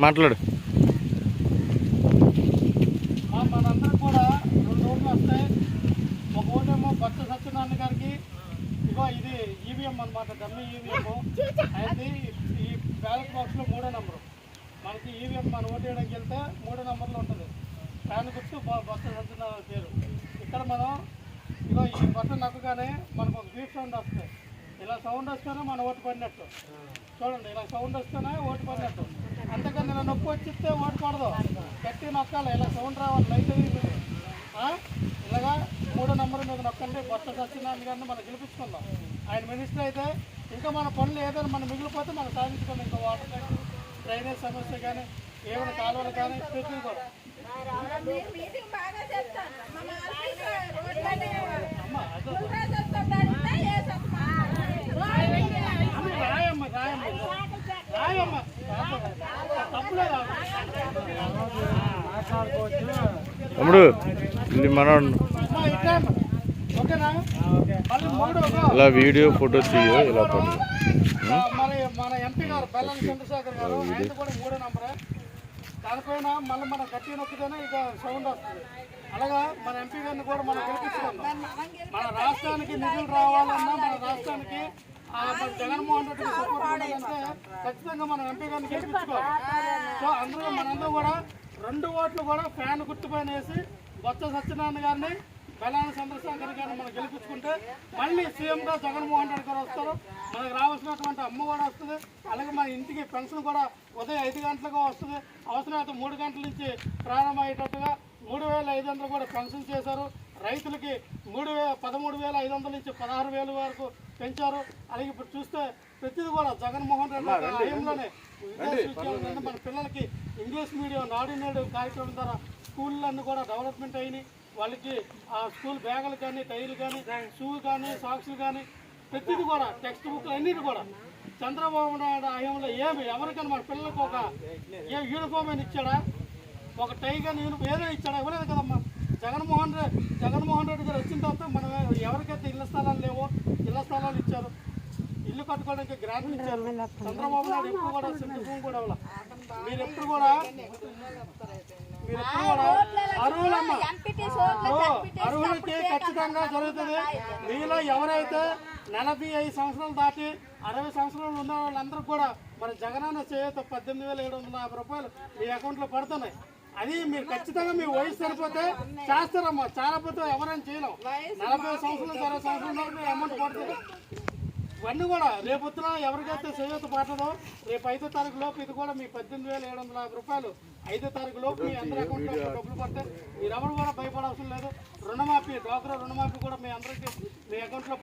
మాట్లాడు. మనందరం కూడా 2 ఓట్లు వస్తాయి. ఒక ఓటేమో బొత్స సత్యనారాయణ గారికి. ఇగో ఇది ఈవీఎం అనమాట, డమ్మీ ఈవీఎం. అయితే ఈ బ్యాలెట్ బాక్స్లో 3వ నెంబరు. మనకి ఈవీఎం మన ఓటు వేయడానికి వెళ్తే 3వ నెంబర్లో ఉంటుంది. ఫ్యాన్ గుర్తు బొత్స సత్యనారాయణ పేరు. ఇక్కడ మనం ఇగో ఈ బటన్ నొక్కగానే మనకు ఒక బీప్ సౌండ్ వస్తుంది. ఇలా సౌండ్ వస్తేనే మన ఓటు పడినట్టు. చూడండి, ఇలా సౌండ్ వస్తేనే ఓటు పడినట్టు. అంతేకాని ఇలా నొప్పి వచ్చిస్తే ఓటు పడదు, గట్టి నొక్కాలి. ఇలా సౌండ్ రావాలి, లైట్ ఇలాగా 3వ నెంబర్ మీద నొక్కండి. బొత్స సత్యనారాయణ గారిని మనం గెలిపించుకుందాం. ఆయన మినిస్టర్ అయితే ఇంకా మన పనులు ఏదైనా మనం మిగిలిపోతే మనం సాధించుకుందాం. ఇంకా వాటర్ ట్యాంక్, డ్రైనేజ్ సమస్య కానీ, ఏమైనా కాలువలు కానీ ప్రతి కూడా రాయమ్మ రాయమ్మ తప్పులే తమ్ముడు ఇది మనం ఓకేనా? ఇలా వీడియో ఫోటో తీయో ఇలా పడు. మరి మన ఎంపీ గారు బెల్లం చంద్రశేఖర్ గారు, ఆయన కూడా 3వ నెంబరే. దానిపైన మళ్ళీ మనం గట్టి నొక్కితేనే ఇక సౌండ్ వస్తుంది. అలాగా మన ఎంపీ గారిని కూడా మనం గెలిపించుకుందాం. మన రాష్ట్రానికి నిధులు రావాలన్నా, మన రాష్ట్రానికి జగన్మోహన్ రెడ్డికి సపోర్ట్ ఉండాలంటే ఖచ్చితంగా మనం ఎంపీ గారిని గెలిపించుకోవాలి. సో అందులో మనందరూ కూడా 2 ఓట్లు కూడా ఫ్యాన్ గుర్తుపైన వేసి బొత్స సత్యనారాయణ గారిని, బెల్లాన చంద్రశేఖర్ గారిని మనం గెలిపించుకుంటే మళ్ళీ సీఎంగా జగన్మోహన్ రెడ్డి గారు వస్తారు. మనకు రావాల్సినటువంటి అమ్మ కూడా వస్తుంది. అలాగే మన ఇంటికి పెన్షన్ కూడా ఉదయం 5 గంటలకు వస్తుంది. అవసరమైతే 3 గంటల నుంచి ప్రారంభమయ్యేటట్టుగా 3,500 కూడా పెన్షన్ చేశారు. రైతులకి 13,500 నుంచి 16,000 వరకు పెంచారు. అలాగే ఇప్పుడు చూస్తే ప్రతిదీ కూడా జగన్మోహన్ రెడ్డి హయాంలోనే మన పిల్లలకి ఇంగ్లీష్ మీడియం నాడు నేడు కార్యక్రమం ద్వారా స్కూళ్ళన్నీ కూడా డెవలప్మెంట్ అయినాయి. వాళ్ళకి ఆ స్కూల్ బ్యాగులు కానీ, టైర్లు కానీ, షూ కానీ, సాక్స్లు కానీ ప్రతిదీ కూడా, టెక్స్ట్ బుక్లు అన్నిటి కూడా చంద్రబాబు నాయుడు హయాంలో ఎవరికైనా మన పిల్లలకు ఒక యూనిఫామ్ అని ఇచ్చాడా? ఒక టై కానీ యూనిఫామ్ ఏదో ఇచ్చాడా? ఇవ్వలేదు కదమ్మా. జగన్మోహన్ రెడ్డి గారు వచ్చిన తర్వాత మనం ఎవరికైతే ఇళ్ల స్థలాలు లేవో ఇళ్ల స్థలాలు ఇచ్చారు, ఇల్లు కట్టుకోవడానికి గ్రాంట్లు ఇచ్చారు. చంద్రబాబు నాయుడు ఎప్పుడు కూడా సింపుల్ కూడా ఇవ్వాలి. మీరు ఎప్పుడు కూడా అర్హులకి ఖచ్చితంగా జరుగుతుంది. మీలో ఎవరైతే 45 సంవత్సరాలు దాటి 60 సంవత్సరాలు ఉన్న వాళ్ళందరూ కూడా మరి జగనన్న చేత 18,750 రూపాయలు మీ అకౌంట్లో పడుతున్నాయి. అది మీరు ఖచ్చితంగా మీ వయసు సరిపోతే చేస్తారమ్మా. చాలా పోతే ఎవరైనా చేయలేం. 40 సంవత్సరాలు 60 సంవత్సరాల వరకు అమౌంట్ పడుతుంది. ఇవన్నీ కూడా రేపొద్దున ఎవరికైతే చేయూత పడుతుందో రేపు 5వ తారీఖు లోపు ఇది కూడా మీ 18,750 రూపాయలు 5వ తారీఖు లోపు మీ అందరి అకౌంట్లో డబ్బులు పడితే మీరెవరు కూడా భయపడాల్సిన లేదు. రుణమాఫీ, డ్వాక్రా రుణమాఫీ కూడా మీ అందరికీ మీ అకౌంట్లో